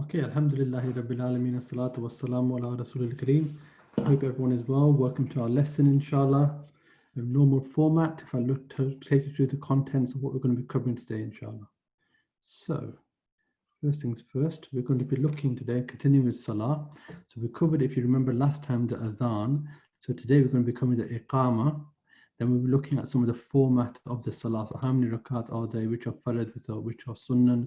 Okay, Alhamdulillahi Rabbil Alameen, As-salatu was-salamu ala Rasulil Kareem. I hope everyone is well. Welcome to our lesson, inshallah. A normal format. If I look to take you through the contents of what we're going to be covering today, inshallah. So, first things first, we're going to be looking today, continuing with Salah. So we covered, if you remember last time, the Adhan. So today we're going to be covering the Iqamah. Then we'll be looking at some of the format of the Salah. So how many rakat are they, which are farad, which are sunnah.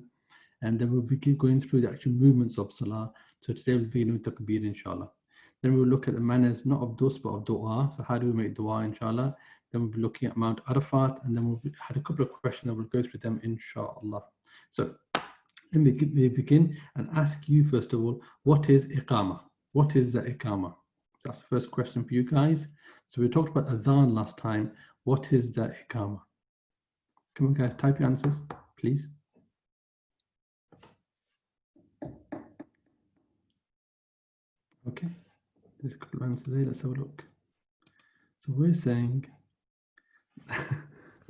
And then we'll be going through the actual movements of Salah. So today we'll begin with Takbir, inshallah. Then we'll look at the manners, not of dus, but of dua. So how do we make dua, inshallah? Then we'll be looking at Mount Arafat, and then we'll had a couple of questions and we'll go through them, inshallah. So let me begin and ask you, first of all, what is Iqamah? What is the Iqamah? That's the first question for you guys. So we talked about Adhan last time. What is the Iqamah? Come on, guys, type your answers, please. Okay, there's a couple of answers here. Let's have a look. So we're saying,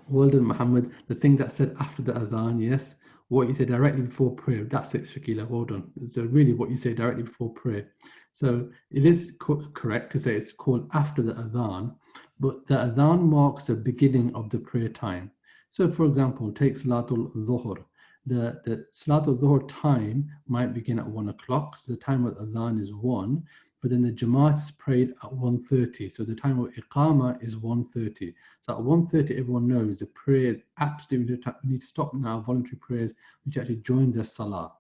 well done, Muhammad. The thing that said after the Adhan, yes. What you say directly before prayer, that's it, Shakila. Well done. So really what you say directly before prayer. So it is correct to say it's called after the Adhan, but the Adhan marks the beginning of the prayer time. So for example, take Salatul Zuhr. The Salatul Zuhr time might begin at 1 o'clock. So the time of Adhan is 1, but then the Jamaat is prayed at 1:30. So the time of Iqamah is 1:30. So at 1:30, everyone knows the prayer is absolutely, we need to stop now, voluntary prayers, which actually join the Salah.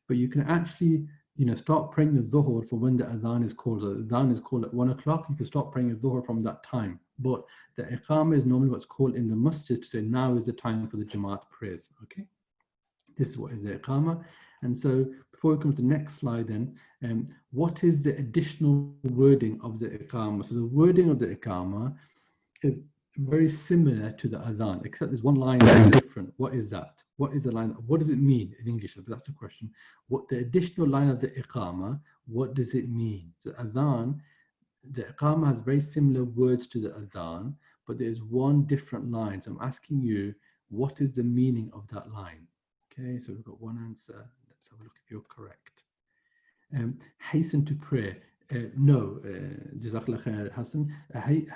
But you can actually, start praying the Zuhr for when the Adhan is called. So the Adhan is called at 1 o'clock. You can start praying the Zuhr from that time. But the Iqamah is normally what's called in the masjid to say now is the time for the Jamaat prayers. Okay? This is what is the Iqamah. And so before we come to the next slide then, what is the additional wording of the Iqamah? So the wording of the Iqamah is very similar to the Adhan, except there's one line that is different. What is that? What is the line? What does it mean in English? That's the question. What the additional line of the Iqamah, what does it mean? So Adhan, the Iqamah has very similar words to the Adhan, but there's one different line. So I'm asking you, what is the meaning of that line? Okay, so we've got one answer. Let's have a look if you're correct. Hasten to prayer. No, Jazakallah khair, Hassan.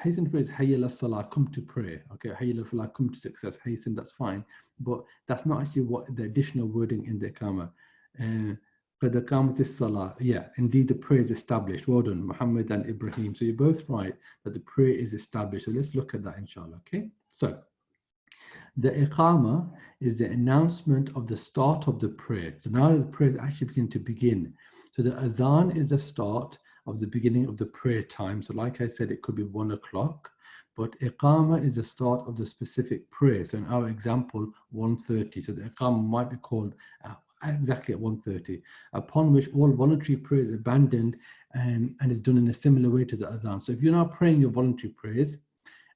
Hasten to prayer is hayya la salah, come to prayer. Okay, hayya la falah, come to success. Hasten, that's fine. But that's not actually what the additional wording in the Iqamah. Qad aqamatis salah. Yeah, indeed the prayer is established. Well done, Muhammad and Ibrahim. So you're both right that the prayer is established. So let's look at that, inshallah. Okay, so the Iqamah is the announcement of the start of the prayer. So now the prayer is actually beginning to begin. So the Adhan is the start of the beginning of the prayer time. So like I said, it could be 1 o'clock, but Iqamah is the start of the specific prayer. So in our example, 1:30. So the Iqamah might be called exactly at 1:30, upon which all voluntary prayer is abandoned and is done in a similar way to the Adhan. So if you're now praying your voluntary prayers,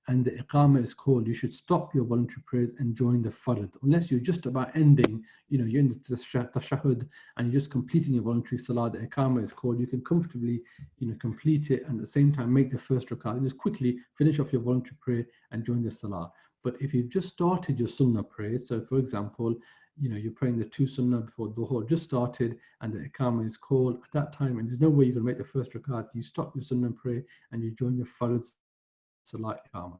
and the Iqamah is called, you should stop your voluntary prayers and join the Fard. Unless you're just about ending, you're in the Tashahhud and you're just completing your voluntary Salah, the Iqamah is called, you can comfortably, complete it and at the same time make the first rakat. Just quickly finish off your voluntary prayer and join the Salah. But if you've just started your Sunnah prayers, so for example, you're praying the 2 Sunnah before Dhuhr, just started and the Iqamah is called at that time, and there's no way you're going to make the first rakat, you stop your Sunnah prayer and you join your Fard Salah Iqamah.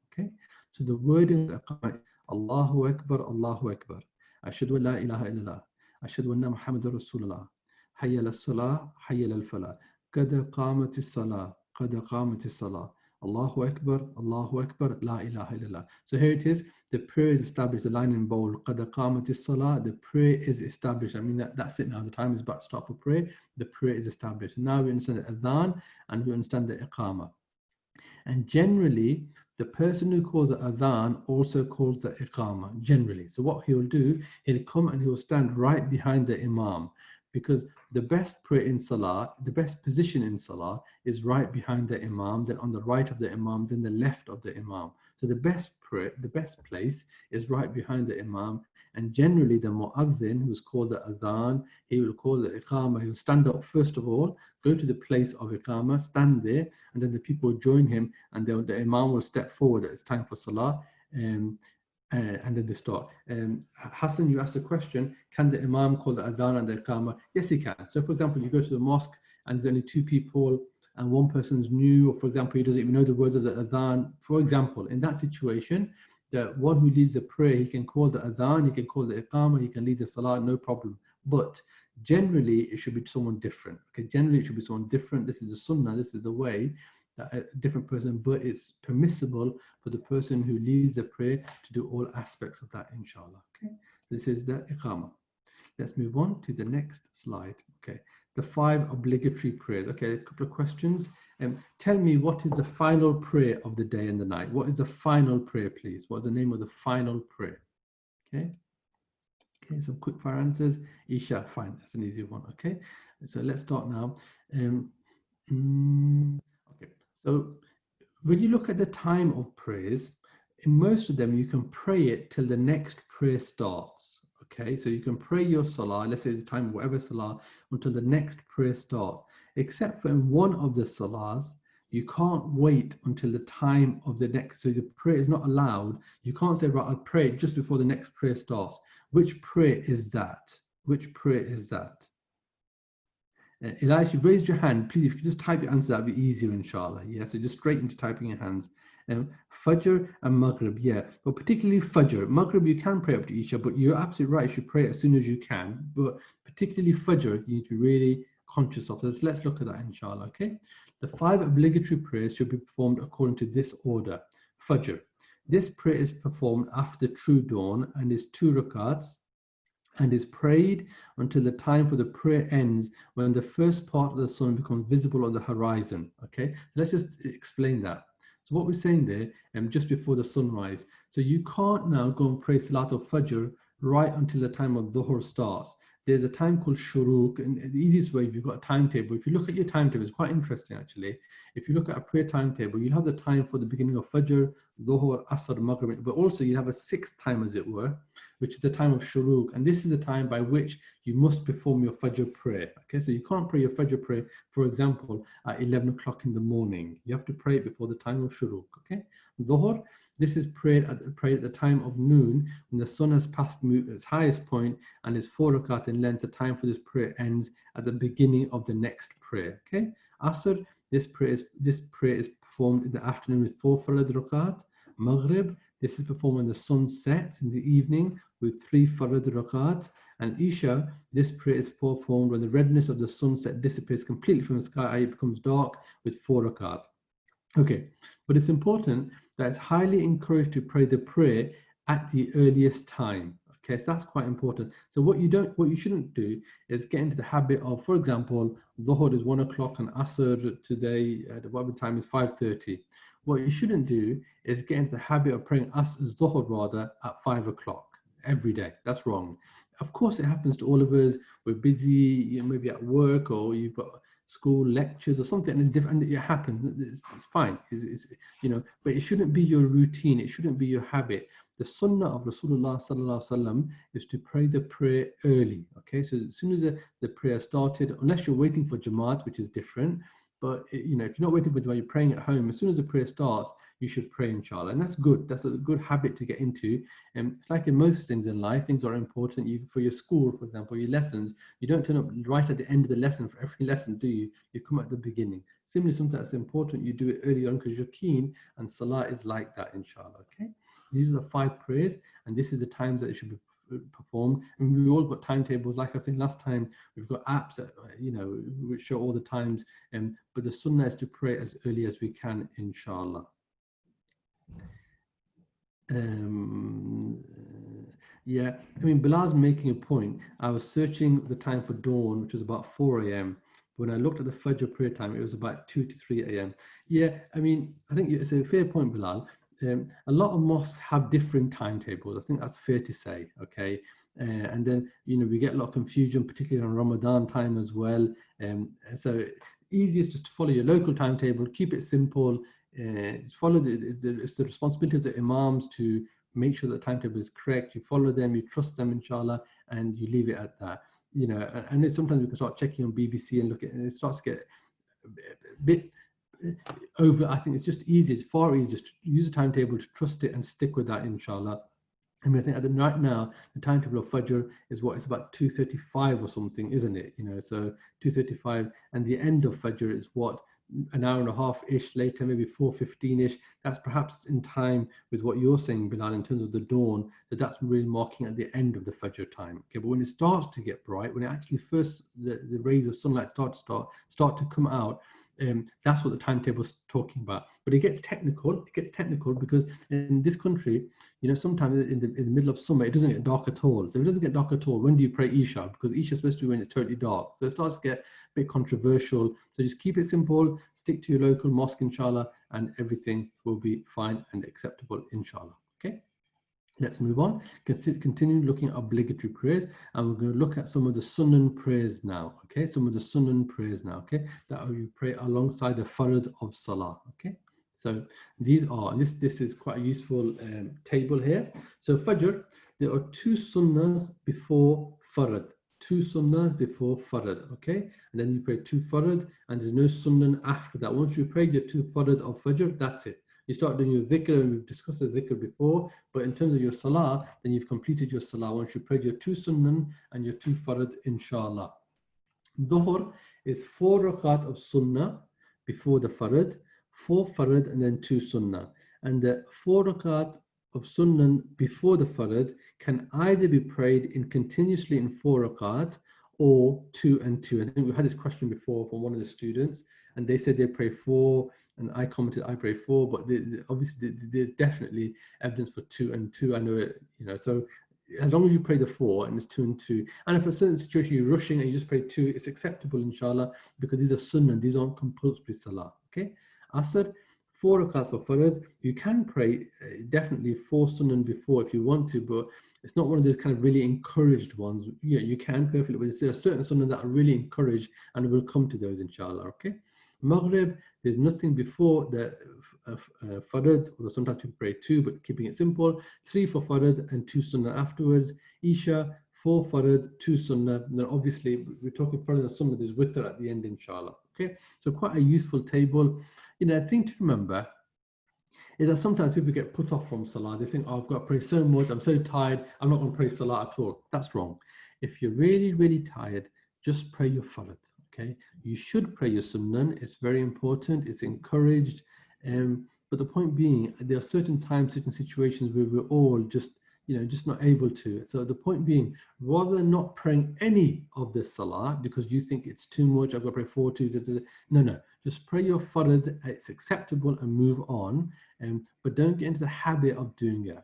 Okay, so the word in the Iqamah, Allahu Akbar, Allahu Akbar. Ashhadu an la ilaha illallah. Ashhadu anna Muhammadur Rasulullah. Hayya las-salah, hayya lal-falah. Qad qamatis salah, qad qamatis salah. Allahu Akbar, Allahu Akbar, la ilaha illallah. So here it is, the prayer is established, the line in bold, qad qamatis salah, the prayer is established. I mean, that's it now, the time is about to start for prayer, the prayer is established. Now we understand the Adhan and we understand the Iqamah. And generally, the person who calls the Adhan also calls the Iqamah, generally. So what he'll do, he'll come and he'll stand right behind the Imam, because the best prayer in Salah, the best position in Salah is right behind the Imam, then on the right of the Imam, then the left of the Imam. So the best prayer, the best place is right behind the Imam. And generally the Mu'adhin, who's called the Adhan, he will call the Iqamah, he will stand up first of all, go to the place of Iqamah, stand there, and then the people will join him, and the Imam will step forward. It's time for Salah. And and then they start. Hassan, you asked a question, can the Imam call the Adhan and the Iqamah? Yes, he can. So for example, you go to the mosque and there's only two people and one person's new, or for example, he doesn't even know the words of the Adhan. For example, in that situation, the one who leads the prayer, he can call the Adhan, he can call the Iqamah, he can lead the Salah, no problem. But generally, it should be someone different. Okay, generally, it should be someone different. This is the Sunnah, this is the way, that a different person, but it's permissible for the person who leads the prayer to do all aspects of that, inshallah. Okay, this is the Iqamah. Let's move on to the next slide. Okay, the 5 obligatory prayers. Okay, a couple of questions. Tell me, what is the final prayer of the day and the night? What is the final prayer, please? What's the name of the final prayer? Okay. Okay, some quick fire answers. Isha, fine, that's an easy one. Okay, so let's start now. Okay, so when you look at the time of prayers, in most of them you can pray it till the next prayer starts. Okay, so you can pray your salah, let's say it's the time of whatever salah, until the next prayer starts. Except for in one of the salahs, you can't wait until the time of the next, so the prayer is not allowed. You can't say, right, I'll pray just before the next prayer starts. Which prayer is that? Which prayer is that? Elias, you raised your hand. Please, if you just type your answer, that'd be easier, inshallah. Yeah, so just straight into typing your hands. Fajr and Maghrib, yeah, but particularly Fajr. Maghrib, you can pray up to Isha, but you're absolutely right. You should pray as soon as you can. But particularly Fajr, you need to be really conscious of this. Let's look at that, inshallah. Okay, the 5 obligatory prayers should be performed according to this order. Fajr. This prayer is performed after the true dawn and is 2 rakats, and is prayed until the time for the prayer ends, when the first part of the sun becomes visible on the horizon. Okay, so let's just explain that. So what we're saying there, just before the sunrise. So you can't now go and pray Salatul Fajr right until the time of Dhuhr starts. There's a time called Shuruq, and the easiest way, if you've got a timetable, if you look at your timetable, it's quite interesting actually. If you look at a prayer timetable, you'll have the time for the beginning of Fajr, Dhuhr, Asr, Maghrib, but also you have a 6th time, as it were, which is the time of Shuruq, and this is the time by which you must perform your Fajr prayer. Okay, so you can't pray your Fajr prayer, for example, at 11 o'clock in the morning. You have to pray it before the time of Shuruq. Okay, Dhuhr, this is prayed at the time of noon, when the sun has passed its highest point and is 4 rakat in length. The time for this prayer ends at the beginning of the next prayer. Okay, Asr, this prayer is performed in the afternoon with 4 farad rakat. Maghrib, this is performed when the sun sets in the evening with 3 farad rakat. And Isha, this prayer is performed when the redness of the sunset dissipates completely from the sky, it becomes dark, with 4 rakat. Okay, but it's important that it's highly encouraged to pray the prayer at the earliest time. Okay, so that's quite important. So what you shouldn't do is get into the habit of, for example, Dhuhr is 1 o'clock and Asr today, whatever time is 5:30. What you shouldn't do is get into the habit of praying Dhuhr rather at 5 o'clock every day. That's wrong. Of course, it happens to all of us. We're busy, maybe at work, or you've got school lectures or something, and it's different. It happens. It's fine. It's but it shouldn't be your routine. It shouldn't be your habit. The sunnah of Rasulullah sallallahu alaihi wasallam is to pray the prayer early. Okay, so as soon as the prayer started, unless you're waiting for Jamaat, which is different. But if you're not waiting for Jamaat, you're praying at home. As soon as the prayer starts, you should pray, inshallah, and that's good. That's a good habit to get into. And it's like in most things in life, things are important. For your school, for example, your lessons, you don't turn up right at the end of the lesson for every lesson, do you? You come at the beginning. Similarly, something that's important, you do it early on because you're keen, and Salah is like that, inshallah. Okay, these are the 5 prayers, and this is the times that it should be performed. And we've all got timetables, like I was saying last time. We've got apps that which show all the times, but the sunnah is to pray as early as we can, inshallah. Yeah, I mean, Bilal's making a point. I was searching the time for dawn, which was about 4 a.m. When I looked at the Fajr prayer time, it was about 2 to 3 a.m. Yeah, I mean, I think it's a fair point, Bilal. A lot of mosques have different timetables. I think that's fair to say, okay? And then, we get a lot of confusion, particularly on Ramadan time as well. So easiest just to follow your local timetable, keep it simple. Follow it's the responsibility of the imams to make sure the timetable is correct. You follow them, you trust them, inshallah, and you leave it at that. And sometimes we can start checking on BBC and look at it, and it starts to get a bit over. I think it's just easy. It's far easier to use a timetable, to trust it and stick with that, inshallah. I mean, I think right now the timetable of Fajr is what, it's about 2:35 or something, isn't it? You know, so 2:35, and the end of Fajr is what, an hour and a half ish later, maybe 4:15 ish. That's perhaps in time with what you're saying, Bilal, in terms of the dawn. So that's really marking at the end of the Fajr time. Okay, but when it starts to get bright, when it actually first the rays of sunlight start to come out, that's what the timetable is talking about. But it gets technical. It gets technical because in this country, you know, sometimes in the middle of summer, it doesn't get dark at all. So if it doesn't get dark at all, when do you pray Isha? Because Isha is supposed to be when it's totally dark. So it starts to get a bit controversial. So just keep it simple, stick to your local mosque, inshallah, and everything will be fine and acceptable, inshallah. Okay. Let's move on. Continue looking at obligatory prayers, and we're going to look at some of the Sunan prayers now. Okay, some of the Sunan prayers now. Okay, that you pray alongside the Farad of Salah. Okay, so these are this is quite a useful table here. So Fajr, there are two Sunnahs before Farad. Two Sunnahs before Farad. Okay, and then you pray two Farad, and there's no Sunnah after that. Once you pray your two Farad of Fajr, that's it. You start doing your dhikr, and we've discussed the dhikr before, but in terms of your salah, then you've completed your salah once you prayed your two sunnah and your two farad, inshallah. Dhuhr is 4 rakat of sunnah before the farad, 4 farad, and then 2 sunnah. And the 4 rakat of sunnah before the farad can either be prayed in continuously in 4 rakat or 2 and 2. I think we had this question before from one of the students, and they said they pray 4. And I commented, I pray 4, but obviously there's definitely evidence for 2 and 2. I know it, you know, so as long as you pray the 4 and it's 2 and 2, and if a certain situation you're rushing and you just pray 2, it's acceptable, inshallah, because these are sunnah, these aren't compulsory salah. Okay, Asr, 4 rakat for farad. You can pray definitely 4 sunnah before if you want to, but it's not one of those kind of really encouraged ones. Yeah, you can perfectly, but there are certain sunnah that are really encouraged, and we'll come to those, inshallah. Okay. Maghrib, there's nothing before the farad, or sometimes people pray 2, but keeping it simple. 3 for farad and 2 sunnah afterwards. Isha, 4 farad, 2 sunnah. Then obviously we're talking farad and sunnah, there's witr at the end, inshallah. Okay, so quite a useful table. You know, a thing to remember is that sometimes people get put off from salah. They think, oh, I've got to pray so much, I'm so tired, I'm not going to pray salah at all. That's wrong. If you're really, really tired, just pray your farad. Okay, you should pray your sunnah. It's very important. It's encouraged. But the point being, there are certain times, certain situations where we're all just, you know, just not able to. So the point being, rather than not praying any of the salah because you think it's too much, I've got to pray 4, 2, no. Just pray your farad. It's acceptable and move on. But don't get into the habit of doing it.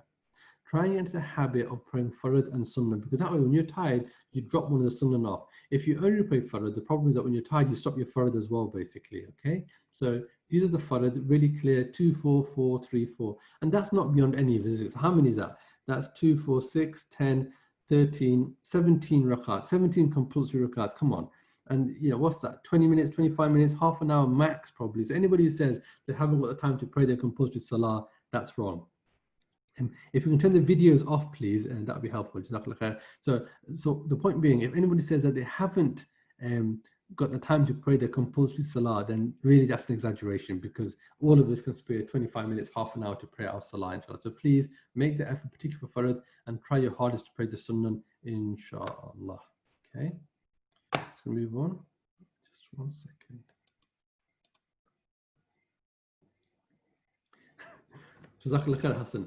Try and get into the habit of praying farad and sunnah, because that way when you're tired, you drop one of the sunnah off. If you only pray farad, the problem is that when you're tired, you stop your farad as well, basically, okay? So these are the farad, really clear, 2, 4, 4, 3, 4. And that's not beyond any of it. How many is that? That's 2, 4, 6, 10, 13, 17 rakat, 17 compulsory rakat, come on. And you know, what's that? 20 minutes, 25 minutes, half an hour max probably. So anybody who says they haven't got the time to pray their compulsory salah, that's wrong. If you can turn the videos off, please, and that would be helpful. So the point being, if anybody says that they haven't got the time to pray their compulsory salah, then really that's an exaggeration, because all of us can spare 25 minutes, half an hour to pray our salah, inshallah. So please make the effort, particularly for farad, and try your hardest to pray the sunnah, inshallah. Okay, let's move on. Just 1 second. Jazakallah khair, Hassan.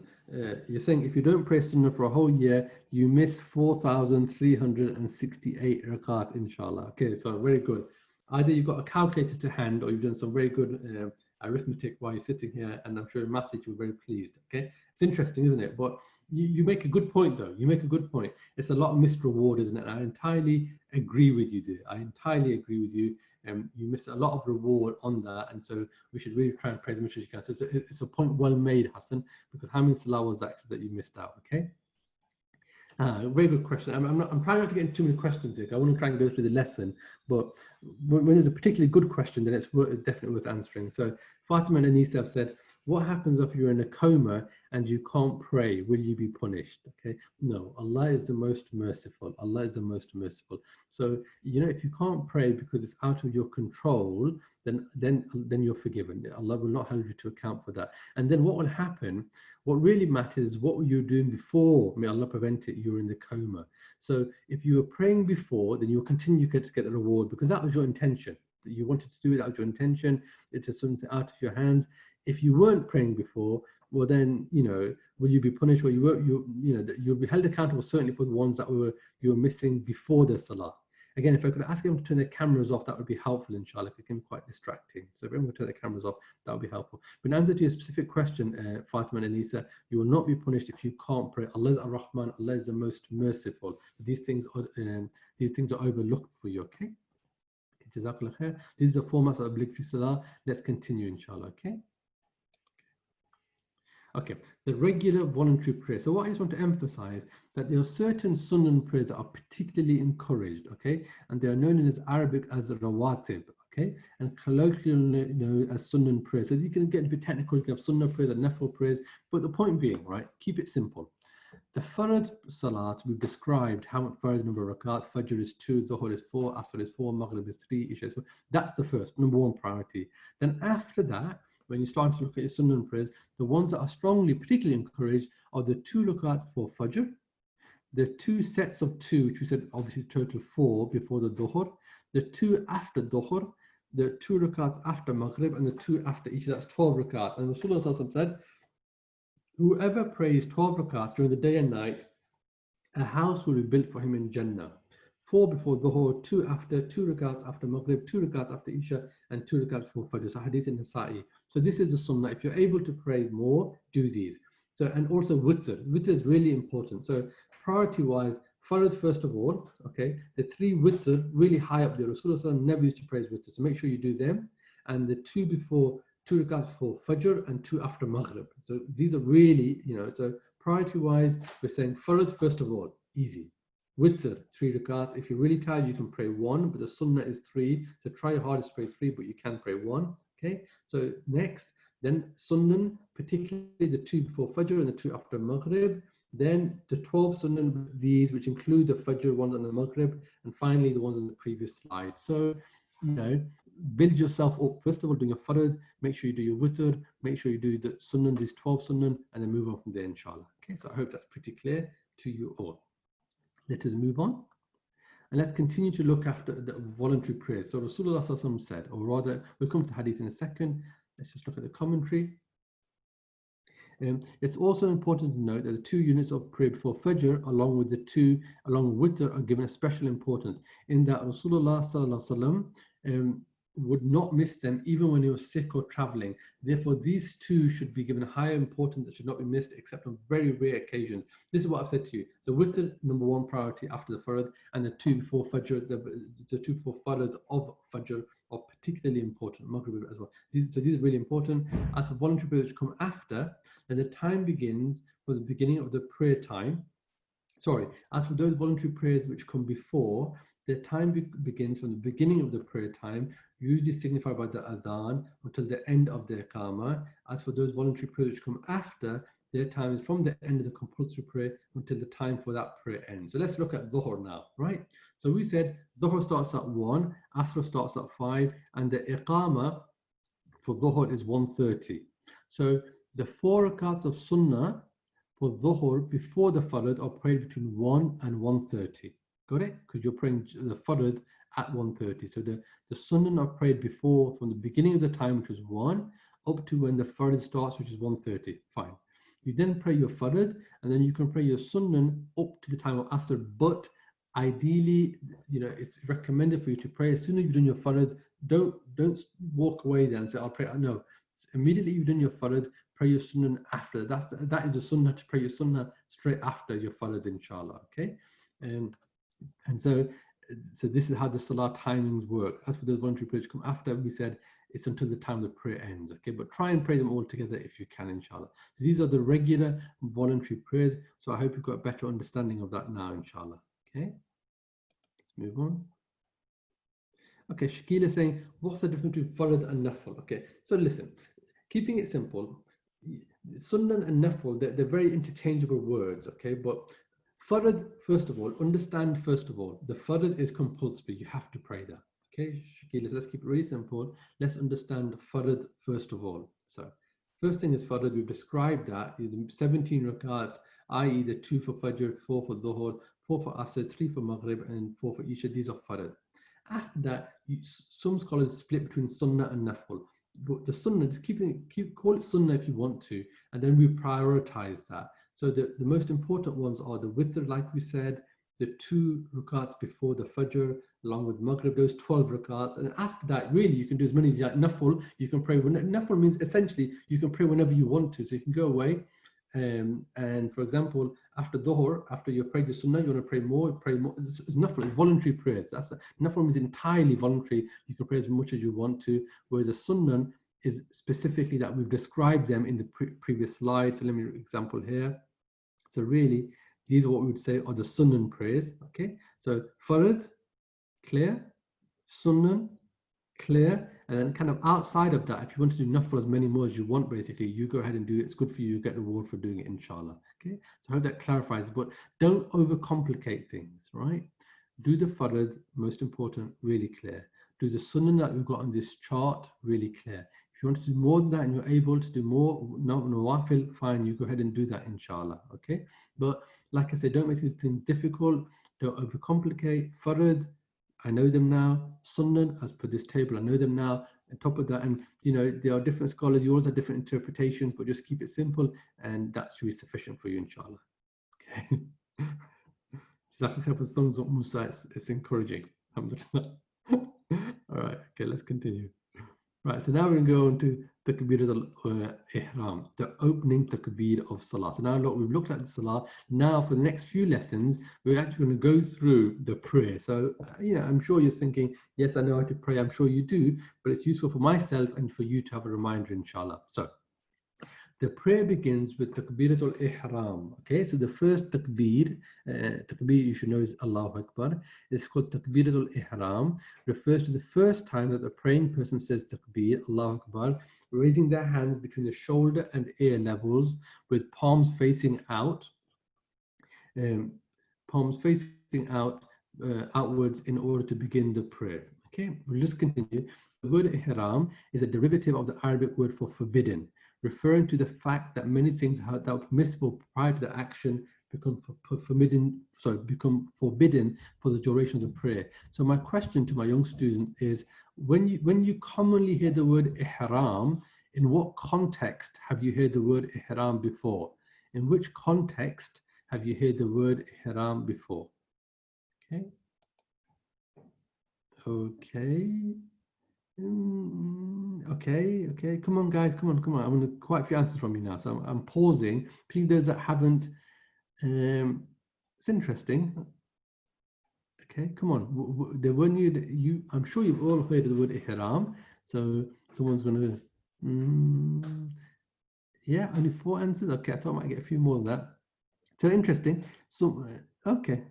You're saying if you don't pray sunnah for a whole year, you miss 4,368 rakat, inshallah. Okay, so very good. Either you've got a calculator to hand, or you've done some very good arithmetic while you're sitting here, and I'm sure math teacher will be very pleased. Okay, it's interesting, isn't it? But you make a good point, though. You make a good point. It's a lot of missed reward, isn't it? And I entirely agree with you, dear. I entirely agree with you. You miss a lot of reward on that, and so we should really try and pray as much as you can. So it's a point well made, Hassan, because how many salah was that you missed out? Okay, very good question. I'm trying not to get into too many questions here. I want to try and go through the lesson, but when there's a particularly good question, then it's definitely worth answering. So Fatima and Anisa have said, What happens if you're in a coma and you can't pray? Will you be punished? Okay, no, Allah is the most merciful. Allah is the most merciful. So, if you can't pray because it's out of your control, then you're forgiven. Allah will not hold you to account for that. And then what will happen? What really matters is what were you doing before? May Allah prevent it. You're in the coma. So if you were praying before, then you'll continue to get the reward because that was your intention. That you wanted to do it, that was your intention. It is something out of your hands. If you weren't praying before, well then, will you be punished? Well, you'll be held accountable certainly for the ones that you were missing before the salah. Again, if I could ask everyone to turn their cameras off, that would be helpful, inshallah. It can be quite distracting. So if everyone could turn their cameras off, that would be helpful. But in answer to your specific question, Fatima and Anisa, you will not be punished if you can't pray. Allah is Ar-Rahman, Allah is the most merciful. These things are overlooked for you, okay? Jazakallah khair. These are the formats of obligatory salah. Let's continue, inshallah, okay? Okay, the regular voluntary prayer. So what I just want to emphasize that there are certain sunnah prayers that are particularly encouraged, okay? And they are known in Arabic as rawatib, okay? And colloquially known as sunnah prayers. So you can get a bit technical, you can have sunnah prayers and nafil prayers, but the point being, right, keep it simple. The Farad Salat, we've described how much Farad number of rakat, Fajr is 2, Zuhur is 4, Asr is 4, Maghrib is 3, Isha is 4. That's the first, number one priority. Then after that, when you start to look at your sunnah prayers, the ones that are strongly, particularly encouraged are the 2 rakat for Fajr, the 2 sets of 2, which we said obviously total 4 before the Dhuhr, the 2 after Dhuhr, the 2 rakats after Maghrib, and the 2 after Isha. That's 12 rakat. And Rasulullah said, whoever prays 12 rakats during the day and night, a house will be built for him in Jannah. 4 before Dhuhr, 2 after, 2 rakats after Maghrib, 2 rakats after Isha, and 2 rakats before Fajr. So hadith in Nasa'i. So this is the sunnah. If you're able to pray more, do these. So, and also witr. Witr is really important. So priority-wise, Farad first of all, okay? The 3 witr really high up there. Rasulullah never used to praise witr. So make sure you do them. And the 2 before, 2 rakats for Fajr and 2 after Maghrib. So these are really, so priority-wise, we're saying Farad first of all, easy. Witr, 3 rakats. If you're really tired, you can pray 1, but the sunnah is 3. So try your hardest to pray 3, but you can pray 1. Okay. So next, then sunnah, particularly the 2 before Fajr and the 2 after Maghrib. Then the 12 sunnah, these which include the Fajr ones and the Maghrib, and finally the ones in the previous slide. So, build yourself up. First of all, doing your farad, make sure you do your witr, make sure you do the sunnah, these 12 sunnah, and then move on from there, inshallah. Okay, so I hope that's pretty clear to you all. Let us move on. And let's continue to look after the voluntary prayers. So Rasulullah said, or rather, we'll come to hadith in a second. Let's just look at the commentary. It's also important to note that the 2 units of prayer before Fajr, along with witr, are given a special importance in that Rasulullah would not miss them even when he was sick or traveling. Therefore, these 2 should be given higher importance that should not be missed except on very rare occasions. This is what I've said to you. The witr, number 1 priority after the farad, and the 2 before Fajr, the 2 before farad of Fajr are particularly important, Maghrib as well. These are really important. As for voluntary prayers which come after, then the time begins from the beginning of the prayer time. Sorry, as for those voluntary prayers which come before, the time begins from the beginning of the prayer time, usually signified by the adhan, until the end of the iqamah. As for those voluntary prayers which come after, their time is from the end of the compulsory prayer until the time for that prayer ends. So let's look at Dhuhr now, right? So we said Dhuhr starts at 1, Asr starts at 5, and the iqamah for Dhuhr is 1:30. So the 4 rakats of Sunnah for Dhuhr before the Farad are prayed between 1 and 1:30. Got it? Because you're praying the Farad at 1:30. So the Sunnah are prayed before, from the beginning of the time, which was 1, up to when the Farad starts, which is 1:30. Fine. You then pray your Farad, and then you can pray your Sunnah up to the time of Asr. But ideally, it's recommended for you to pray as soon as you've done your Farad. Don't walk away then and say, I'll pray. No. Immediately you've done your Farad, pray your Sunnah after. That is the Sunnah, to pray your Sunnah straight after your Farad, inshallah. Okay? And so this is how the Salah timings work. As for the voluntary prayers come after, we said it's until the time the prayer ends. Okay, but try and pray them all together if you can, inshallah. So these are the regular voluntary prayers. So I hope you've got a better understanding of that now, inshallah. Okay, let's move on. Okay, Shakila is saying, what's the difference between farad and nafil? Okay, so listen, keeping it simple, Sunnah and nafil, they're very interchangeable words, okay? But farad, first of all, understand first of all, the farad is compulsory. You have to pray that. Okay, Shakila, let's keep it really simple. Let's understand farad first of all. So, first thing is farad. We've described that the 17 rakats, i.e., the 2 for Fajr, 4 for Dhuhr, 4 for Asr, 3 for Maghrib, and 4 for Isha. These are farad. After that, some scholars split between sunnah and nafil. But the sunnah, just call it sunnah if you want to, and then we prioritize that. So the most important ones are the witr, like we said, the 2 rakats before the fajr, along with maghrib, those 12 rakats. And after that, really, you can do as many like nafil. You can pray. Nafil means essentially you can pray whenever you want to. So you can go away. And for example, after Dhuhr, after you pray the sunnah, you want to pray more. It's nafil, it's voluntary prayers. Nafil means entirely voluntary. You can pray as much as you want to. Whereas the sunnah is specifically that we've described them in the previous slide. So let me example here. So really, these are what we would say are the sunnah prayers. Okay, so farad, clear, sunnah, clear, and then kind of outside of that, if you want to do nafil as many more as you want, basically, you go ahead and do it. It's good for you. You get the reward for doing it, inshallah. Okay, so I hope that clarifies. But don't overcomplicate things, right? Do the farad, most important, really clear. Do the sunnah that we've got on this chart, really clear. If you want to do more than that and you're able to do more, nawafil, fine, you go ahead and do that, inshallah. Okay, but like I said, don't make these things difficult. Don't overcomplicate. Farad, I know them now. Sunnah, as per this table, I know them now. On top of that, and you know, there are different scholars, you all have different interpretations, but just keep it simple, and that should be sufficient for you, inshallah. Okay. Thumbs up, Musa. It's encouraging. Alhamdulillah. All right, okay, let's continue. Right, so now we're going to go on to Takbir al-Ihram, the opening Takbir of Salah. So now look, we've looked at the Salah. Now for the next few lessons, we're actually going to go through the prayer. So, you know, I'm sure you're thinking, yes, I know how to pray. I'm sure you do, but it's useful for myself and for you to have a reminder, inshallah. So, the prayer begins with Takbiratul Ihram. Okay, so the first takbir you should know is Allahu Akbar. It's called Takbiratul Ihram. Refers to the first time that the praying person says Takbir, Allahu Akbar, raising their hands between the shoulder and ear levels with palms facing out. Outwards in order to begin the prayer. Okay, we'll just continue. The word Ihram is a derivative of the Arabic word for forbidden, referring to the fact that many things that were permissible prior to the action become forbidden for the duration of the prayer. So my question to my young students is, when you commonly hear the word ihram, in what context have you heard the word ihram before? In which context have you heard the word ihram before? Okay. Okay, come on guys, come on. I want quite a few answers from you now, so I'm pausing. Please, those that haven't, it's interesting. Okay, come on. The one I'm sure you've all heard of the word ihram, so someone's going to, yeah, only 4 answers. Okay, I thought I might get a few more than that. So interesting. So, okay.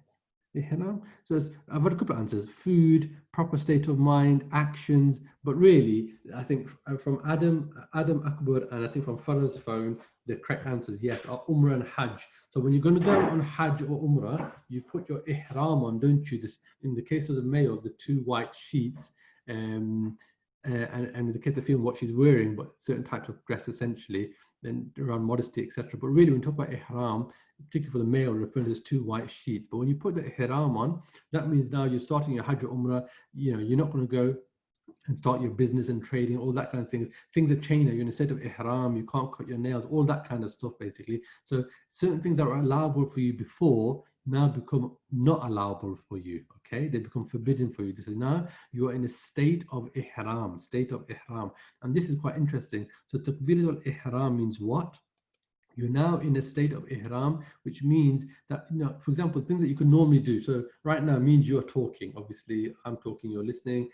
So I've got a couple of answers: food, proper state of mind, actions. But really, I think from Adam Akbar, and I think from Farah's phone, the correct answers, yes, are Umrah and Hajj. So when you're going to go on Hajj or Umrah, you put your ihram on, don't you? This, in the case of the male, the 2 white sheets, and in the case of the female, what she's wearing, but certain types of dress essentially, then around modesty, etc. But really, when we talk about ihram, particularly for the male, referring to as 2 white sheets. But when you put the ihram on, that means now you're starting your Hajj or Umrah. You know, you're not going to go and start your business and trading, all that kind of things. Things have changed. You're in a state of ihram. You can't cut your nails, all that kind of stuff, basically. So certain things that were allowable for you before now become not allowable for you. Okay, they become forbidden for you. So now you are in a state of ihram, and this is quite interesting. So takbiratul ihram means what? You're now in a state of ihram, which means that, you know, for example, things that you can normally do. So right now means you're talking. Obviously, I'm talking, you're listening.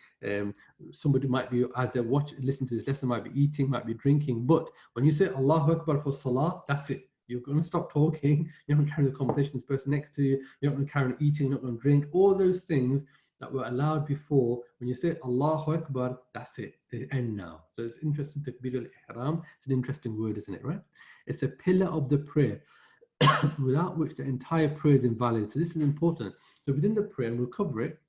Somebody might be, as they're listening to this lesson, might be eating, might be drinking. But when you say Allahu Akbar for Salah, that's it. You're going to stop talking. You're not going to carry the conversation with the person next to you. You're not going to carry on eating. You're not going to drink. All those things that were allowed before. When you say Allahu Akbar, that's it, they end now. So it's interesting, Takbir al-Ihram, it's an interesting word, isn't it, right? It's a pillar of the prayer, without which the entire prayer is invalid. So this is important. So within the prayer, and we'll cover it,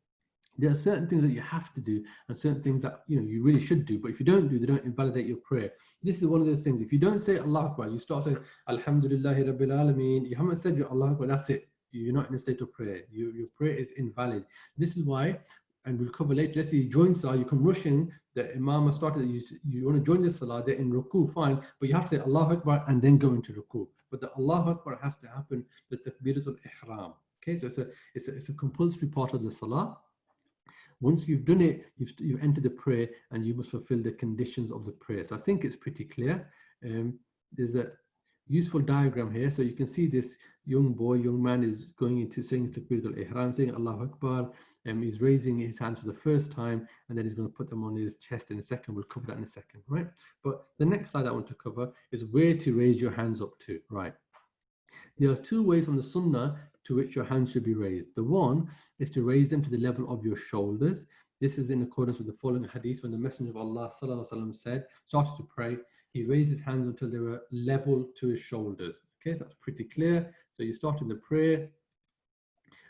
there are certain things that you have to do and certain things that you really should do, but if you don't do, they don't invalidate your prayer. This is one of those things. If you don't say Allah Akbar, you start saying Alhamdulillahi Rabbil Alameen, you haven't said your Allah Akbar, that's it. You're not in a state of prayer. Your prayer is invalid. This is why, and we'll cover later, let's say you join Salah, you come rushing, the Imam has started, you want to join the Salah, they're in Ruku, fine, but you have to say Allah Akbar and then go into Ruku. But the Allah Akbar has to happen, the Takbiratul Ihram. Okay, so it's a compulsory part of the Salah. Once you've done it, you've entered the prayer and you must fulfill the conditions of the prayer. So I think it's pretty clear. There's a useful diagram here. So you can see this young man is going into saying Takbiratul Ihram, saying Allahu Akbar. He's raising his hands for the first time, and then he's going to put them on his chest in a second. We'll cover that in a second, right? But the next slide I want to cover is where to raise your hands up to, right? There are two ways from the Sunnah to which your hands should be raised. The one is to raise them to the level of your shoulders. This is in accordance with the following hadith when the Messenger of Allah started to pray, he raised his hands until they were level to his shoulders. Okay, so that's pretty clear. So you start in the prayer,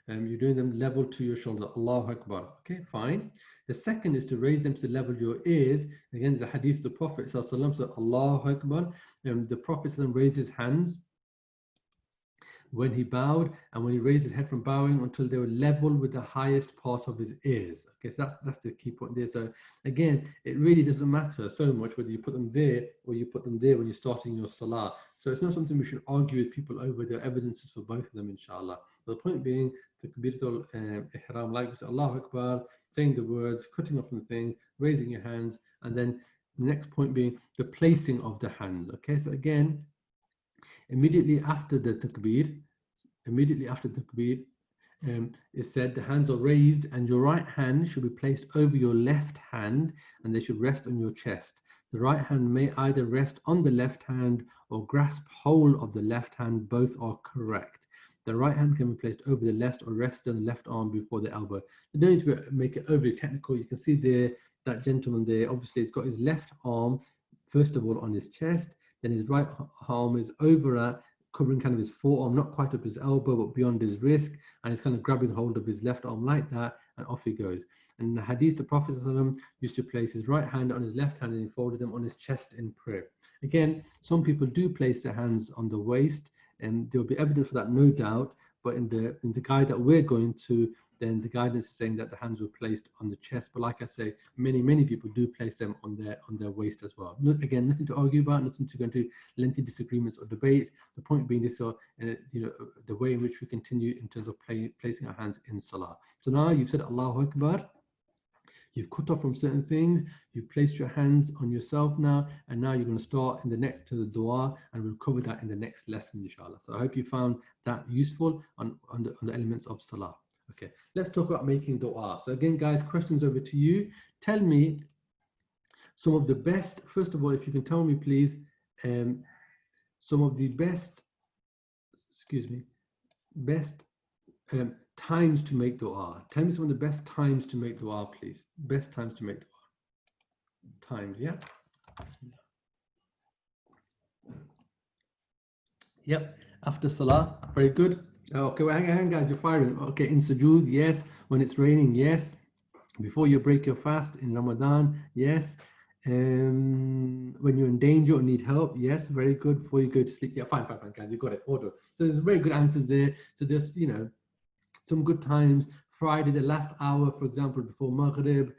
you're doing them level to your shoulder, Allahu Akbar. Okay, fine. The second is to raise them to the level of your ears. Again, there's a hadith of the Prophet, so Allahu Akbar. The Prophet raised his hands when he bowed, and when he raised his head from bowing until they were level with the highest part of his ears. Okay, so that's the key point there. So again, it really doesn't matter so much whether you put them there or you put them there when you're starting your salah. So it's not something we should argue with people over. There are evidences for both of them, inshallah. But the point being, Takbiratul Ihram, like we say, Allahu Akbar, saying the words, cutting off from things, raising your hands, and then the next point being the placing of the hands. Okay, so again, immediately after the takbir, it said the hands are raised and your right hand should be placed over your left hand and they should rest on your chest. The right hand may either rest on the left hand or grasp hold of the left hand. Both are correct. The right hand can be placed over the left or rest on the left arm before the elbow. You don't need to make it overly technical. You can see there, that gentleman there, obviously he's got his left arm, first of all, on his chest, then his right arm is over covering kind of his forearm, not quite up his elbow, but beyond his wrist, and he's kind of grabbing hold of his left arm like that, and off he goes. And in the hadith, the Prophet used to place his right hand on his left hand and he folded them on his chest in prayer. Again, some people do place their hands on the waist, and there will be evidence for that, no doubt, but in the guide that we're going to, then the guidance is saying that the hands were placed on the chest. But like I say, many people do place them on their waist as well. Again, nothing to argue about, nothing to go into lengthy disagreements or debates. The point being, this is the way in which we continue in terms of placing our hands in salah. So now you've said Allahu Akbar, you've cut off from certain things, you've placed your hands on yourself now, and now you're going to start in the next to the dua, and we'll cover that in the next lesson, inshallah. So I hope you found that useful on the elements of salah. Okay, let's talk about making dua. So again, guys, questions over to you. Tell me some of the best, first of all, if you can tell me, please, some of the best times to make dua. Tell me some of the best times to make dua, please. Best times to make dua. Times, yeah. Yep, after salah, very good. Okay, well, hang on, guys, you're firing. Okay, in sujood, yes. When it's raining, yes. Before you break your fast in Ramadan, yes. When you're in danger or need help, yes, very good. Before you go to sleep, yeah, fine, guys, you got it, order. So there's very good answers there. So there's, some good times. Friday, the last hour, for example, before Maghrib,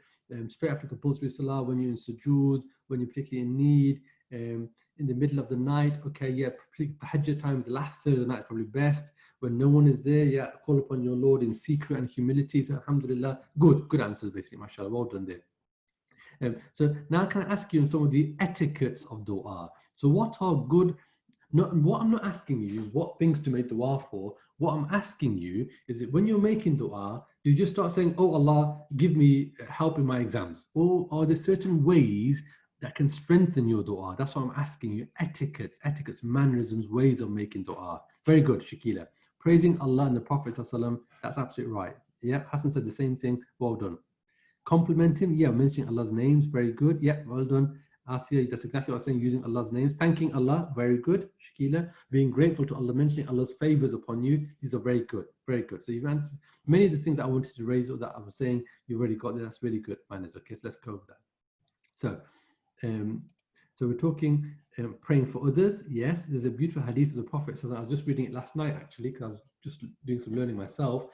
straight after compulsory salah, when you're in sujood, when you're particularly in need, in the middle of the night, okay, yeah, particularly Tahajjud time, the last third of the night is probably best. When no one is there, yeah, call upon your Lord in secret and humility. So alhamdulillah, good answers basically, mashallah, well done there. So now can I ask you some of the etiquettes of dua? So what are good, what I'm not asking you is what things to make dua for. What I'm asking you is that when you're making dua, do you just start saying, oh Allah, give me help in my exams? Or are there certain ways that can strengthen your dua? That's what I'm asking you. Etiquettes, mannerisms, ways of making dua. Very good, Shakila. Praising Allah and the Prophet ﷺ, that's absolutely right. Yeah, Hassan said the same thing. Well done. Compliment him. Yeah, mentioning Allah's names. Very good. Yeah, well done. Asiya, that's exactly what I was saying, using Allah's names. Thanking Allah. Very good. Shakila, being grateful to Allah, mentioning Allah's favors upon you. These are very good. Very good. So you've answered many of the things that I wanted to raise or that I was saying. You've already got there. That's really good, manners. Okay, so let's go over that. So, um, so we're talking praying for others. Yes, there's a beautiful hadith of the Prophet. So I was just reading it last night actually, because I was just doing some learning myself.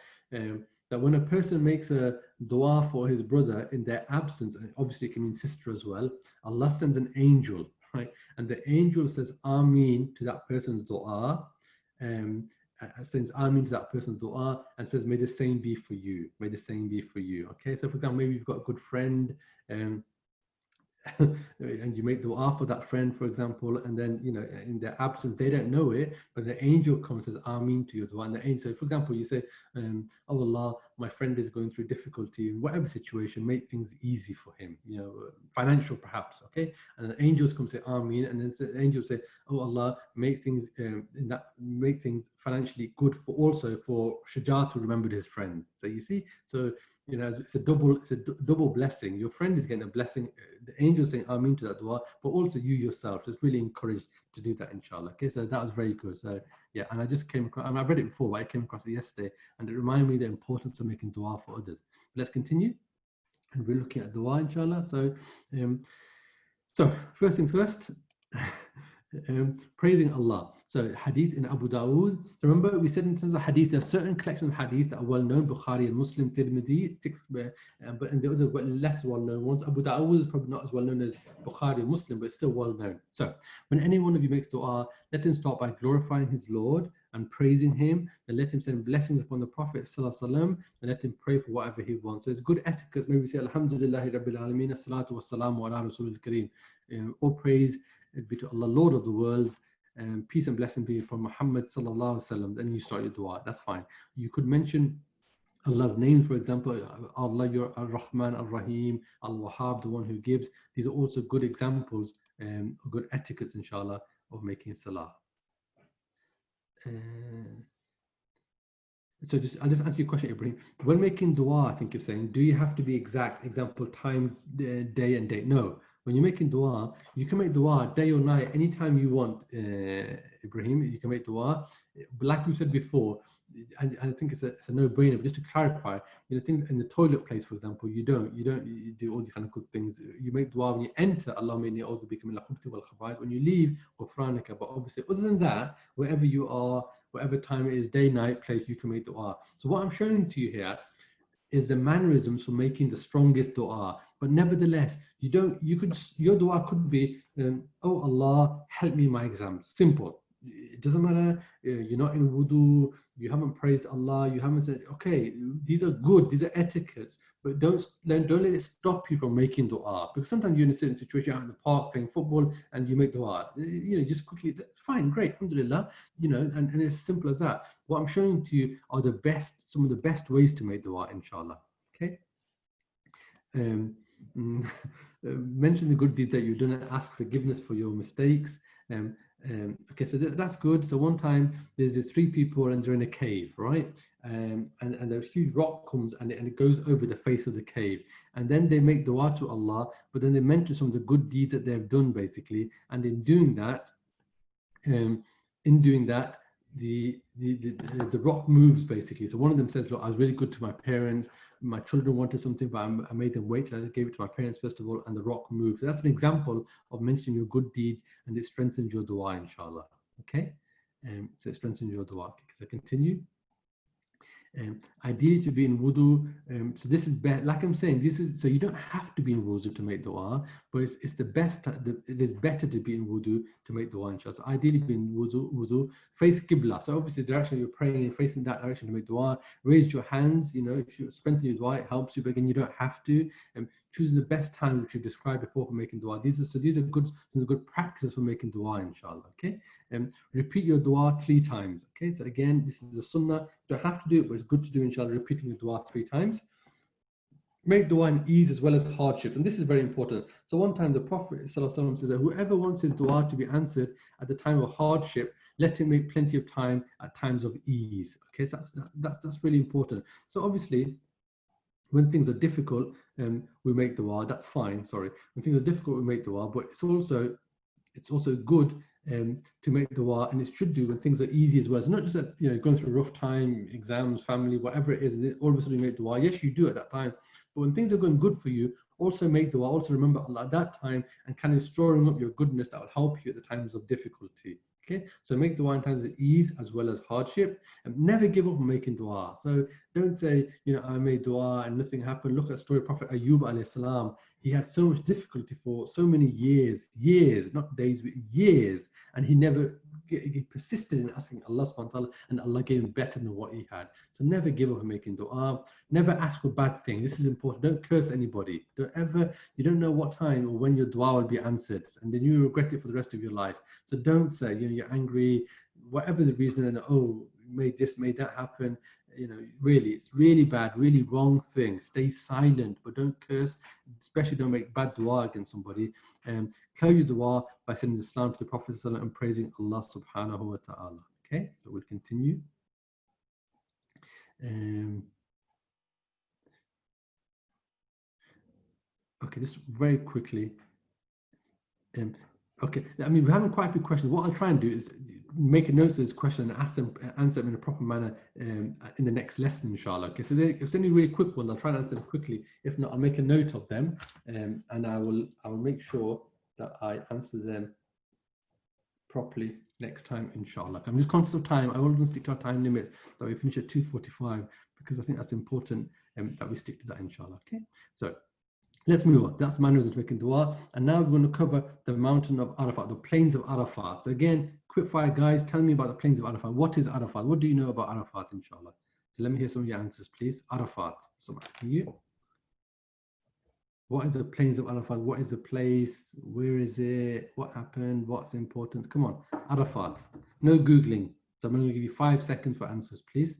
That when a person makes a dua for his brother in their absence, and obviously it can mean sister as well, Allah sends an angel, right? And the angel says Ameen to that person's dua. Sends Ameen to that person's dua and says, may the same be for you. May the same be for you. Okay, so for example, maybe you've got a good friend, and you make dua for that friend, for example, and then, you know, in their absence, they don't know it, but the angel comes and says Ameen to your dua. And the angel, so for example, you say, oh Allah, my friend is going through difficulty in whatever situation, make things easy for him, you know, financial perhaps, okay? And the angels come say Ameen, and then the angels say, oh Allah, make things make things financially good for also for Shujat, who remembered his friend. So you see, so you know, it's a double blessing. Your friend is getting a blessing. The angel is saying Ameen to that dua, but also you yourself. Just really encouraged to do that, inshallah. Okay, so that was very good. So yeah, and I just came across, I mean, I've read it before, but I came across it yesterday, and it reminded me the importance of making dua for others. Let's continue, and we're looking at dua, inshallah. So, so first things first. Praising Allah. So hadith in Abu Dawood. Remember, we said in terms of hadith, there are certain collections of hadith that are well known, Bukhari and Muslim, Tirmidhi, but in the other less well known ones, Abu Dawood is probably not as well known as Bukhari and Muslim, but it's still well known. So when any one of you makes dua, let him start by glorifying his Lord and praising him, and let him send blessings upon the Prophet ﷺ, and let him pray for whatever he wants. So it's good etiquette. Maybe we say Alhamdulillahi Rabbil Alameen, As-salatu was-salamu ala Rasulil Kareem. All praise be to Allah, Lord of the worlds, and peace and blessing be upon Muhammad sallallahu alaihi wasallam. Then you start your dua. That's fine. You could mention Allah's name, for example, Allah, you're Ar-Rahman, Ar-Rahim, Al-Wahhab, the one who gives. These are also good examples, good etiquettes, inshallah, of making salah. So I'll just answer your question, Ibrahim. When making dua, I think you're saying, do you have to be exact? Example, time, day and date. No. When you're making dua, you can make dua day or night, anytime you want, Ibrahim, you can make dua. But like we said before, and I think it's a no-brainer, but just to clarify, you know, think in the toilet place, for example, you do all these kind of good things. You make dua when you enter, Allahumma inni a'udhu bika min al-khubuthi wal khaba'ith. When you leave, ghufranaka. But obviously, other than that, wherever you are, whatever time it is, day, night, place, you can make dua. So what I'm showing to you here is the mannerisms for making the strongest dua. But nevertheless, your dua could be, oh Allah, help me in my exam. Simple. It doesn't matter, you're not in wudu, you haven't praised Allah, you haven't said, okay, these are good, these are etiquettes, but don't let it stop you from making dua. Because sometimes you're in a certain situation, out in the park playing football, and you make dua. You know, just quickly, fine, great, alhamdulillah, you know, and it's as simple as that. What I'm showing to you are some of the best ways to make dua, inshallah. Okay. Mention the good deeds that you've done and ask forgiveness for your mistakes. Okay, so that's good. So one time there's these 3 people and they're in a cave, right? And a huge rock comes and it goes over the face of the cave. And then they make dua to Allah, but then they mention some of the good deeds that they've done, basically. And in doing that, the rock moves, basically. So one of them says, look, I was really good to my parents. My children wanted something, but I made them wait till I gave it to my parents first of all, and the rock moved. So that's an example of mentioning your good deeds, and it strengthens your dua, inshallah. Okay? So it strengthens your dua. Okay, so continue. Ideally to be in wudu, so this is better. Like I'm saying, this is so you don't have to be in wudu to make dua, but it's the best. It is better to be in wudu to make dua, inshallah. So ideally be in wudu, face qibla. So obviously the direction you're praying in, facing that direction to make dua. Raise your hands. You know, if you strengthen your dua, it helps you. But again, you don't have to. Choosing the best time, which we've described before, for making dua. These are good practices for making dua, inshallah. Okay. Repeat your dua 3 times. Okay, so again, this is a sunnah. You don't have to do it, but it's good to do, inshallah, repeating the dua 3 times. Make dua in ease as well as hardship, and this is very important. So one time the Prophet ﷺ says that whoever wants his dua to be answered at the time of hardship, let him make plenty of time at times of ease. Okay, so that's really important. So obviously, When things are difficult, we make dua. That's fine. Sorry, when things are difficult, we make dua. But it's also good to make dua, and it should do when things are easy as well. It's not just that, you know, going through a rough time, exams, family, whatever it is, and all of a sudden you make dua. Yes, you do at that time, but when things are going good for you, also make dua. Also remember Allah at that time, and kind of storing up your goodness that will help you at the times of difficulty. Okay, so make dua in times of ease as well as hardship, and never give up on making dua. So don't say, you know, I made dua and nothing happened. Look at the story of Prophet Ayyub alayhi salam. He had so much difficulty for so many years, not days, but years, and he persisted in asking Allah subhanahu wa ta'ala, and Allah gave him better than what he had. So never give up on making dua. Never ask for bad things. This is important. Don't curse anybody. You don't know what time or when your dua will be answered, and then you regret it for the rest of your life. So don't say, you know, you're angry, whatever the reason, and oh, made this, made that happen. You know, really, it's really bad, really wrong thing. Stay silent, but don't curse, especially don't make bad dua against somebody. Tell your dua by sending the salam to the Prophet and praising Allah subhanahu wa ta'ala. Okay, so we'll continue. Okay, just very quickly. Okay, I mean, we're having quite a few questions. What I'll try and do is make a note of those questions and answer them in a proper manner in the next lesson, inshallah. Okay, so if there's any really quick ones, I'll try and answer them quickly. If not, I'll make a note of them, and I will make sure that I answer them properly next time, inshallah. I'm just conscious of time. I want to stick to our time limits, that we finish at 2:45, because I think that's important that we stick to that, inshallah. Okay, so let's move on. That's manners of making dua. And now we're going to cover the mountain of Arafat, the plains of Arafat. So again, quick fire, guys, tell me about the plains of Arafat. What is Arafat? What do you know about Arafat, inshallah? So let me hear some of your answers, please. Arafat. So I'm asking you. What is the plains of Arafat? What is the place? Where is it? What happened? What's the importance? Come on, Arafat. No Googling. So I'm going to give you 5 seconds for answers, please.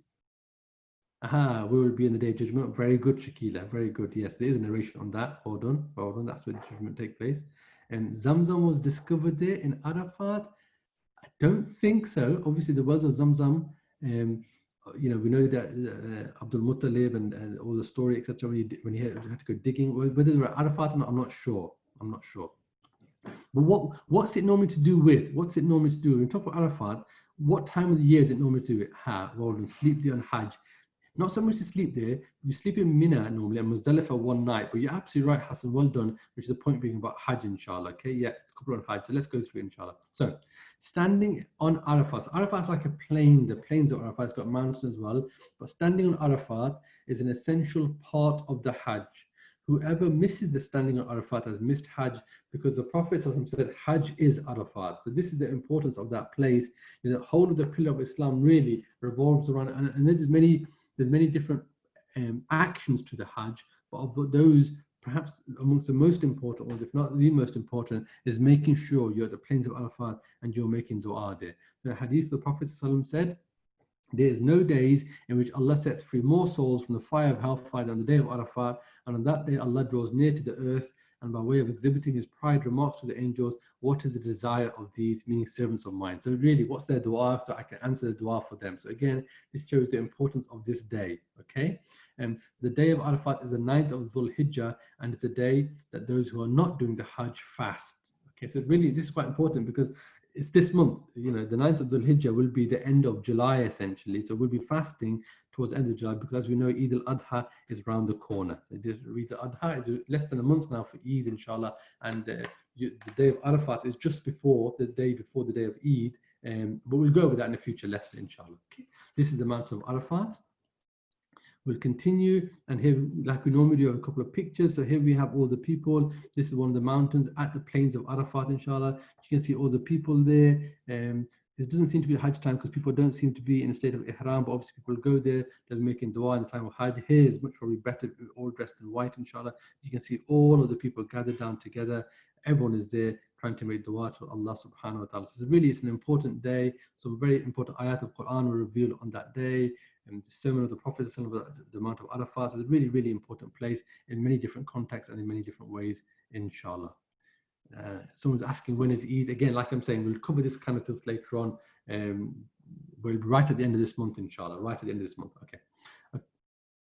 Aha, we will be in the day of judgment. Very good, Shakila. Very good. Yes, there is a narration on that. Hold on. Hold on. That's where the judgment takes place. And Zamzam was discovered there in Arafat. I don't think so. Obviously, the wells of Zamzam, you know, we know that Abdul Muttalib and all the story, etc. When he had to go digging, whether they were at Arafat or not, I'm not sure. I'm not sure. But what's it normally to do with? What's it normally to do? When we talk about Arafat, what time of the year is it normally to do it? Well done. Sleep there on Hajj. Not so much to sleep there. You sleep in Mina normally and Muzdalifah one night, but you're absolutely right, Hassan. Well done, which is the point being about Hajj, inshallah. Okay, yeah, it's a couple on Hajj. So let's go through it, inshallah. So, standing on Arafat. So Arafat's like a plain. The plains of Arafat, it's got mountains as well. But standing on Arafat is an essential part of the Hajj. Whoever misses the standing on Arafat has missed Hajj, because the Prophet said Hajj is Arafat. So this is the importance of that place. You know, the whole of the pillar of Islam really revolves around, and there's many different actions to the Hajj, but those perhaps amongst the most important ones, if not the most important, is making sure you're at the plains of Arafat and you're making dua there. The hadith, the Prophet said, there is no days in which Allah sets free more souls from the fire of hellfire than the day of Arafat, and on that day Allah draws near to the earth, and by way of exhibiting his pride remarks to the angels, what is the desire of these, meaning servants of mine? So really, what's their dua, so I can answer the dua for them. So again, this shows the importance of this day, okay? And the day of Arafat is the 9th of Dhul Hijjah, and it's a day that those who are not doing the Hajj fast. Okay, so really, this is quite important because it's this month, you know, the 9th of Dhul Hijjah will be the end of July, essentially. So we'll be fasting towards the end of July, because as we know, Eid al-Adha is around the corner. So Eid al-Adha is less than a month now for Eid, inshallah. And the day of Arafat is just before the day of Eid. But we'll go over that in a future lesson, inshallah. Okay. This is the mountain of Arafat. We'll continue, and here, like we normally do, have a couple of pictures. So here we have all the people. This is one of the mountains at the plains of Arafat, inshallah. You can see all the people there. It doesn't seem to be Hajj time because people don't seem to be in a state of ihram, but obviously people go there, they're making dua in the time of Hajj. Here is much probably better, all dressed in white, inshallah. You can see all of the people gathered down together. Everyone is there trying to make dua to Allah subhanahu wa ta'ala. So really, it's an important day. Some very important ayat of Quran were revealed on that day. And the sermon of the Prophet, the Mount of Arafat, is a really, really important place in many different contexts and in many different ways, inshallah. Someone's asking, when is Eid? Again, like I'm saying, we'll cover this kind of stuff later on. We'll right at the end of this month, inshallah, right at the end of this month. Okay.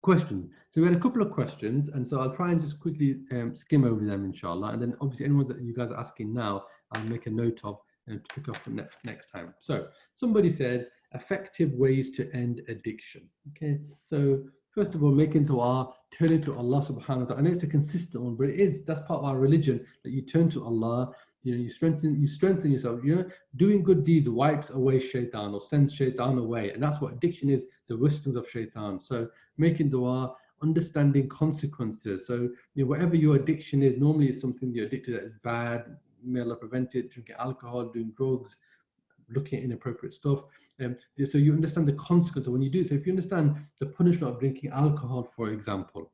Question. So we had a couple of questions, and so I'll try and just quickly skim over them, inshallah. And then obviously anyone that you guys are asking now, I'll make a note of and to pick up from next time. So somebody said effective ways to end addiction. Okay. So first of all, making dua, turning to Allah subhanahu wa ta'ala. I know it's a consistent one, but that's part of our religion, that you turn to Allah. You know, you strengthen yourself. You know, doing good deeds wipes away shaitan or sends shaitan away. And that's what addiction is, the whisperings of shaitan. So making dua, understanding consequences. So, you know, whatever your addiction is, normally it's something you're addicted to that is bad. May Allah prevent it, drinking alcohol, doing drugs, looking at inappropriate stuff. So you understand the consequences when you do. So if you understand the punishment of drinking alcohol, for example,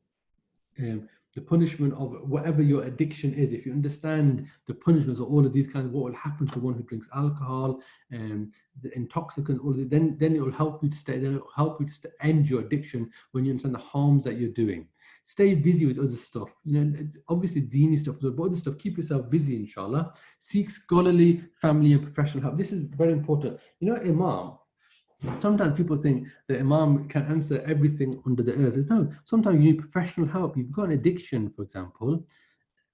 the punishment of whatever your addiction is, if you understand the punishments of all of these kinds of what will happen to one who drinks alcohol and the intoxicant, all of it, then it will help you to end your addiction when you understand the harms that you're doing. Stay busy with other stuff. You know, obviously dini stuff, but other stuff, keep yourself busy, inshallah. Seek scholarly, family and professional help. This is very important. You know, Imam, sometimes people think that Imam can answer everything under the earth. No, sometimes you need professional help. You've got an addiction, for example.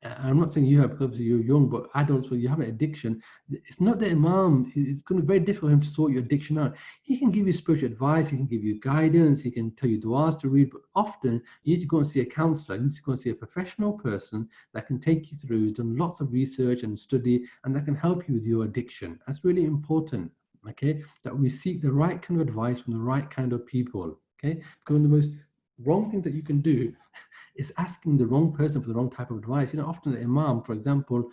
I'm not saying you have, because obviously you're young, but adults, when you have an addiction, it's not the Imam. It's going to be very difficult for him to sort your addiction out. He can give you spiritual advice, he can give you guidance, he can tell you du'as to read, but often you need to go and see a counselor, you need to go and see a professional person that can take you through, who's done lots of research and study, and that can help you with your addiction. That's really important. Okay, that we seek the right kind of advice from the right kind of people. Okay, because the most wrong thing that you can do is asking the wrong person for the wrong type of advice. You know, often the Imam, for example,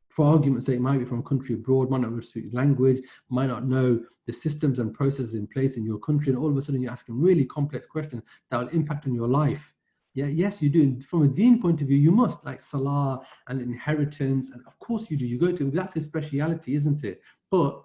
for argument's sake, might be from a country abroad, might not speak language, might not know the systems and processes in place in your country, and all of a sudden you're asking really complex questions that will impact on your life. Yeah, yes, you do. From a deen point of view, you must, like salah and inheritance, and of course you do. You go to, that's his speciality, isn't it? But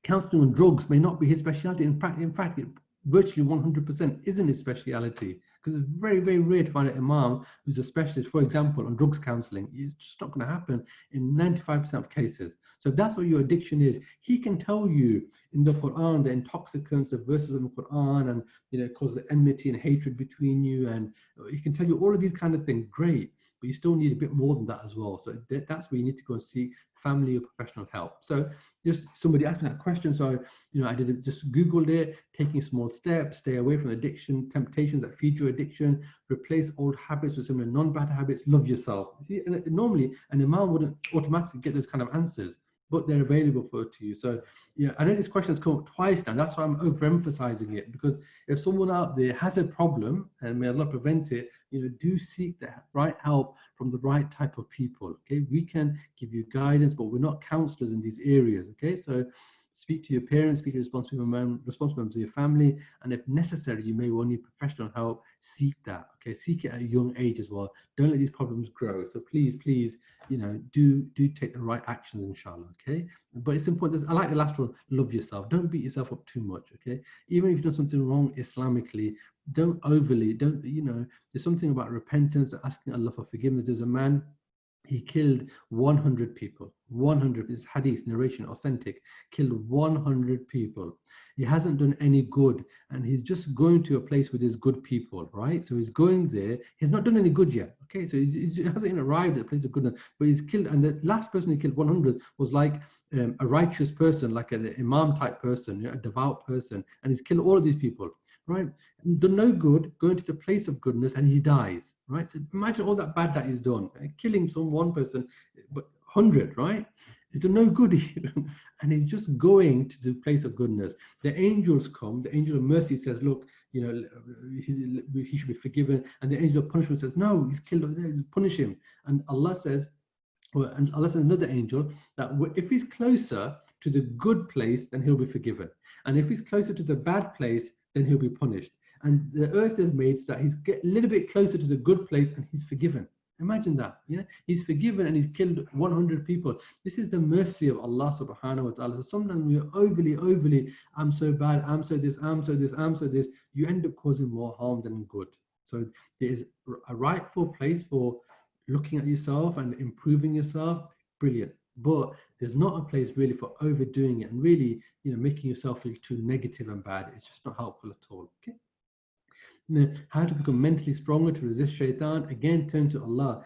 counseling on drugs may not be his specialty. In fact, it virtually 100% isn't his speciality, because it's very, very rare to find an Imam who's a specialist, for example, on drugs counseling. It's just not going to happen in 95% of cases. So if that's what your addiction is, he can tell you in the Quran, the intoxicants, the verses of the Quran, and, you know, cause the enmity and hatred between you, and he can tell you all of these kind of things. Great. But you still need a bit more than that as well. So that's where you need to go and seek family or professional help. So just somebody asked me that question. So, you know, I did just Googled it, taking small steps, stay away from addiction, temptations that feed your addiction, replace old habits with similar non-bad habits, love yourself. See, normally, an Imam wouldn't automatically get those kind of answers, but they're available to you. So, yeah, I know this question has come up twice now. That's why I'm overemphasizing it, because if someone out there has a problem, and may Allah prevent it, you know, do seek the right help from the right type of people. Okay, we can give you guidance, but we're not counselors in these areas. Okay, so speak to your parents, speak to responsible members of your family, and if necessary, you may well need professional help. Seek that. Okay, seek it at a young age as well. Don't let these problems grow. So please, you know, do take the right actions, inshallah. Okay, but it's important. I like the last one. Love yourself. Don't beat yourself up too much. Okay, even if you've done something wrong Islamically, don't, you know, there's something about repentance, asking Allah for forgiveness. There's a man, he killed 100 people. 100 is hadith, narration, authentic. Killed 100 people. He hasn't done any good, and he's just going to a place with his good people, right? So he's going there. He's not done any good yet. Okay, so he hasn't even arrived at a place of goodness, but he's killed. And the last person he killed, 100, was like a righteous person, like an imam type person, you know, a devout person, and he's killed all of these people, right? Done no good, going to the place of goodness, and he dies, right? So imagine all that bad that he's done, killing some one person, but 100, right? He's done no good, and he's just going to the place of goodness. The angels come, the angel of mercy says, look, you know, he should be forgiven, and the angel of punishment says, no, he's killed, punish him. And Allah says, and Allah says another angel, that if he's closer to the good place, then he'll be forgiven. And if he's closer to the bad place, then he'll be punished. And the earth is made so that he's get a little bit closer to the good place and he's forgiven. Imagine that. Yeah, he's forgiven and he's killed 100 people. This is the mercy of Allah subhanahu wa ta'ala. So sometimes we're overly, I'm so bad, I'm so this, I'm so this, I'm so this. You end up causing more harm than good. So there is a rightful place for looking at yourself and improving yourself. Brilliant. But there's not a place really for overdoing it and really, you know, making yourself feel too negative and bad. It's just not helpful at all. Okay. Now, how to become mentally stronger to resist shaitan? Again, turn to Allah.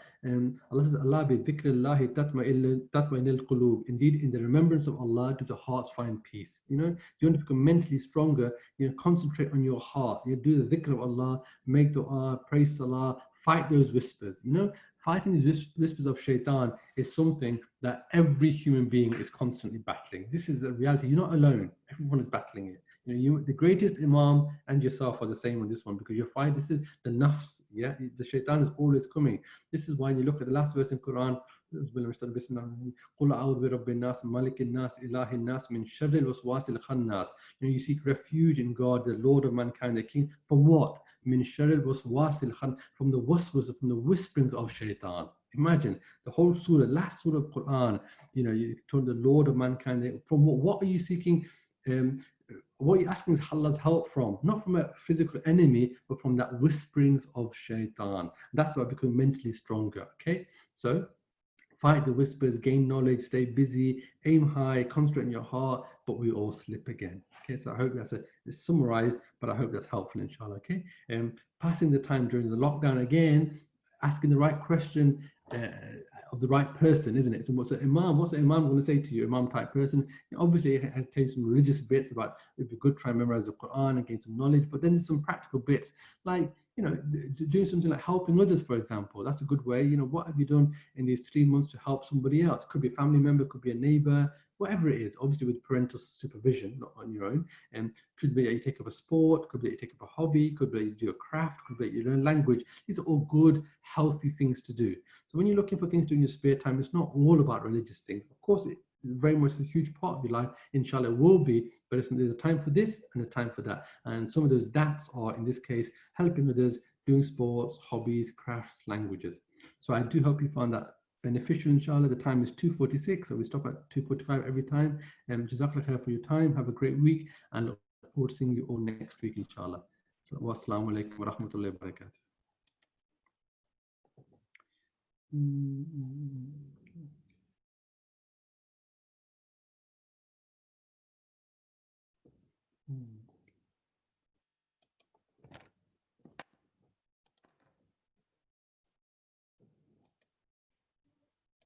Allah says, Allah bi dhikrillahi tatma'innul qulub. Indeed, in the remembrance of Allah do the hearts find peace. You know, you want to become mentally stronger, concentrate on your heart. You do the dhikr of Allah, make dua, praise Salah, fight those whispers. Fighting these whispers of shaitan is something that every human being is constantly battling. This is the reality. You're not alone. Everyone is battling it. The greatest imam and yourself are the same on this one, because you find this is the nafs. Yeah, the shaitan is always coming. This is why you look at the last verse in Quran. You seek refuge in God, the Lord of mankind, the King. From what? From the waswas, from the whisperings of shaitan. Imagine the whole surah, last surah of Quran. You told the Lord of mankind. From what are you seeking? What you're asking is Allah's help from, not from a physical enemy, but from that whisperings of shaitan. That's why I become mentally stronger. Okay, so fight the whispers, gain knowledge, stay busy, aim high, concentrate in your heart, but we all slip again. Okay, so I hope it's summarized, but I hope that's helpful, inshallah. Okay, passing the time during the lockdown again, asking the right question of the right person, isn't it? So what's the imam going to say to you, imam type person? Obviously, I tell you some religious bits about it'd be good to try and memorize the Quran and gain some knowledge, but then there's some practical bits like doing something like helping others, for example. That's a good way. What have you done in these 3 months to help somebody else? Could be a family member, could be a neighbor, whatever it is, obviously with parental supervision, not on your own. And could be that you take up a sport, could be that you take up a hobby, could be that you do a craft, could be that you learn language. These are all good, healthy things to do. So when you're looking for things to do in your spare time, it's not all about religious things. Of course, it's very much a huge part of your life, inshallah, will be, but there's a time for this and a time for that. And some of those that's are, in this case, helping others, doing sports, hobbies, crafts, languages. So I do hope you found that beneficial, inshallah. The time is 2:46, so we stop at 2:45 every time. Jazakallah khair for your time. Have a great week, and look forward to seeing you all next week, inshallah. So, wassalamu alaikum wa rahmatullahi wa barakatuh.